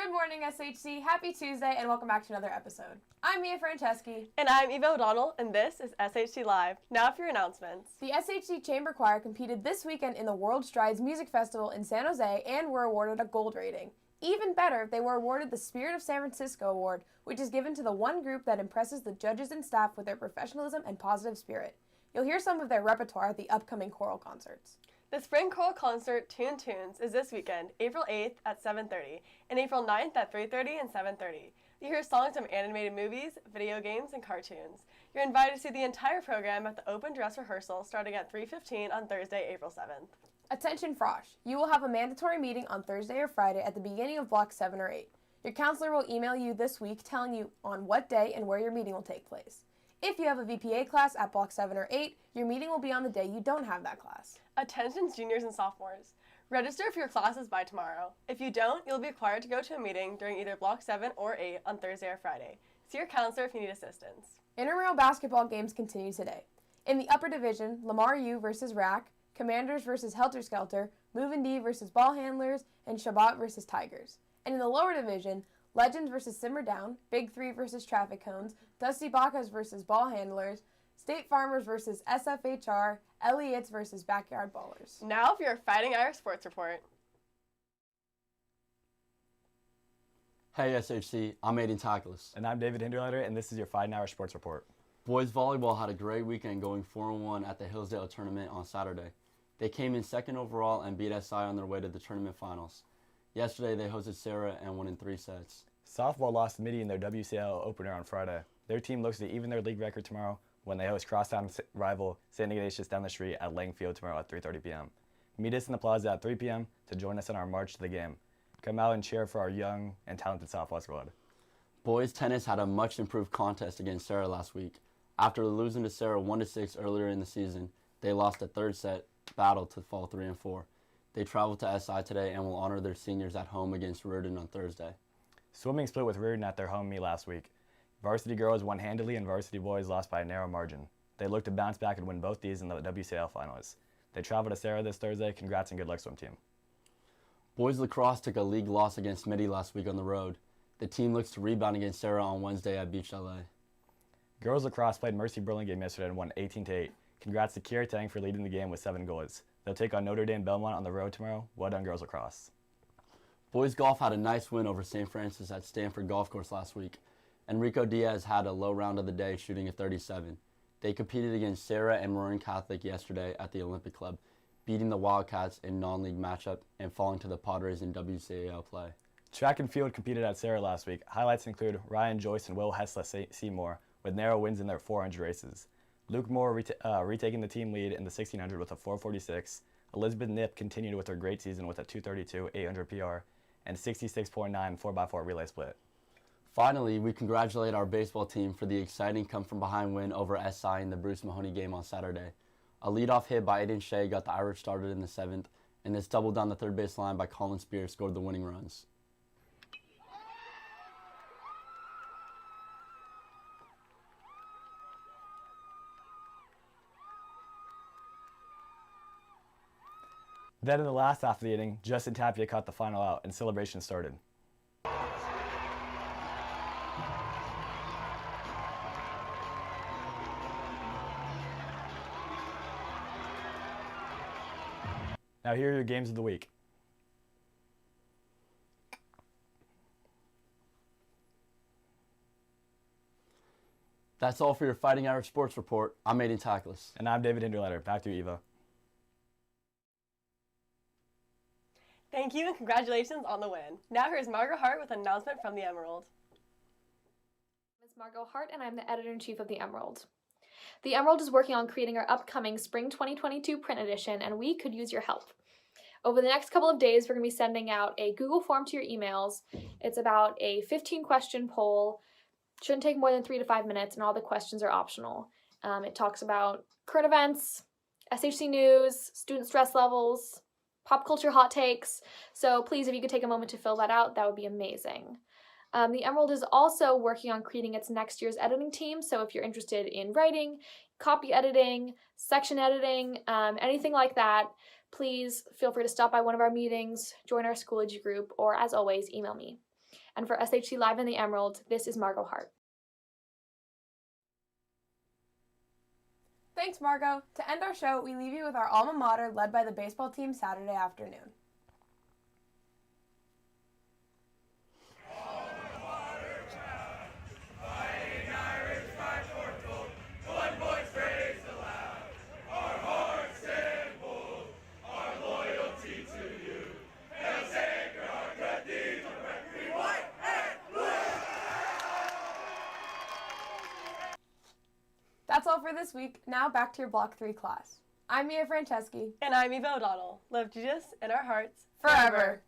Good morning, SHC. Happy Tuesday, and welcome back to another episode. I'm Mia Franceschi. And I'm Eva O'Donnell, and this is SHC Live. Now for your announcements. The SHC Chamber Choir competed this weekend in the World Strides Music Festival in San Jose and were awarded a gold rating. Even better, they were awarded the Spirit of San Francisco Award, which is given to the one group that impresses the judges and staff with their professionalism and positive spirit. You'll hear some of their repertoire at the upcoming choral concerts. The Spring Choral Concert Tune Tunes is this weekend, April 8th at 7:30, and April 9th at 3:30 and 7:30. You hear songs from animated movies, video games, and cartoons. You're invited to see the entire program at the open dress rehearsal starting at 3:15 on Thursday, April 7th. Attention Frosh, you will have a mandatory meeting on Thursday or Friday at the beginning of Block 7 or 8. Your counselor will email you this week telling you on what day and where your meeting will take place. If you have a VPA class at Block 7 or 8, your meeting will be on the day you don't have that class. Attention juniors and sophomores. Register for your classes by tomorrow. If you don't, you'll be required to go to a meeting during either Block 7 or 8 on Thursday or Friday. See your counselor if you need assistance. Intramural basketball games continue today. In the upper division, Lamar U versus RAC, Commanders versus Helter Skelter, Move and D versus Ball Handlers, and Shabbat versus Tigers. And in the lower division, Legends versus Simmer Down, Big 3 versus Traffic Cones, Dusty Bacas versus Ball Handlers, State Farmers versus SFHR, Elliots versus Backyard Ballers. Now for your Fighting Irish Sports Report. Hey SHC, I'm Aiden Takalis. And I'm David Hinderleiter, and this is your Fighting Irish Sports Report. Boys volleyball had a great weekend going 4-1 at the Hillsdale tournament on Saturday. They came in second overall and beat SI on their way to the tournament finals. Yesterday they hosted Sarah and won in 3 sets. Softball lost to Midi in their WCL opener on Friday. Their team looks to even their league record tomorrow when they host crosstown rival St. Ignatius down the street at Lang Field tomorrow at 3:30 p.m. Meet us in the plaza at 3 p.m. to join us on our march to the game. Come out and cheer for our young and talented softball squad. Boys tennis had a much improved contest against Sarah last week. After losing to Sarah 1-6 earlier in the season, they lost a third set battle to fall 3-4. They traveled to SI today and will honor their seniors at home against Reardon on Thursday. Swimming split with Reardon at their home meet last week. Varsity girls won handily and varsity boys lost by a narrow margin. They look to bounce back and win both these in the WCL finals. They travel to Sarah this Thursday. Congrats and good luck, swim team. Boys lacrosse took a league loss against Midi last week on the road. The team looks to rebound against Sarah on Wednesday at Beach LA. Girls lacrosse played Mercy Burlingame yesterday and won 18-8. Congrats to Kiera Tang for leading the game with 7 goals. They'll take on Notre Dame Belmont on the road tomorrow. Well done, girls lacrosse. Boys golf had a nice win over St. Francis at Stanford Golf Course last week. Enrico Diaz had a low round of the day, shooting a 37. They competed against Sarah and Maroon Catholic yesterday at the Olympic Club, beating the Wildcats in non-league matchup and falling to the Padres in WCAL play. Track and field competed at Sarah last week. Highlights include Ryan Joyce and Will Hessla Seymour with narrow wins in their 400 races. Luke Moore retaking the team lead in the 1600 with a 446. Elizabeth Nip continued with her great season with a 232 800 PR and 66.9 4x4 relay split. Finally, we congratulate our baseball team for the exciting come-from-behind win over SI in the Bruce Mahoney game on Saturday. A leadoff hit by Aiden Shea got the Irish started in the 7th, and this double down the third base line by Colin Spears scored the winning runs. Then in the last half of the inning, Justin Tapia caught the final out and celebration started. Now here are your games of the week. That's all for your Fighting Irish Sports Report. I'm Aiden Takalis. And I'm David Hinderleiter. Back to you, Eva. Thank you and congratulations on the win. Now here's Margot Hart with an announcement from the Emerald. I'm Margot Hart and I'm the editor-in-chief of the Emerald. The Emerald is working on creating our upcoming Spring 2022 print edition and we could use your help. Over the next couple of days, we're going to be sending out a Google form to your emails. It's about a 15-question poll. Shouldn't take more than 3 to 5 minutes, and all the questions are optional. It talks about current events, SHC news, student stress levels, pop culture hot takes. So please, if you could take a moment to fill that out, that would be amazing. The Emerald is also working on creating its next year's editing team. So if you're interested in writing, copy editing, section editing, anything like that, please feel free to stop by one of our meetings, join our Schoology group, or as always, email me. And for SHC Live in the Emerald, this is Margot Hart. Thanks, Margot. To end our show, we leave you with our alma mater led by the baseball team Saturday afternoon. That's all for this week. Now back to your Block 3 class. I'm Mia Franceschi. And I'm Eva O'Donnell. Love Jesus in our hearts Forever.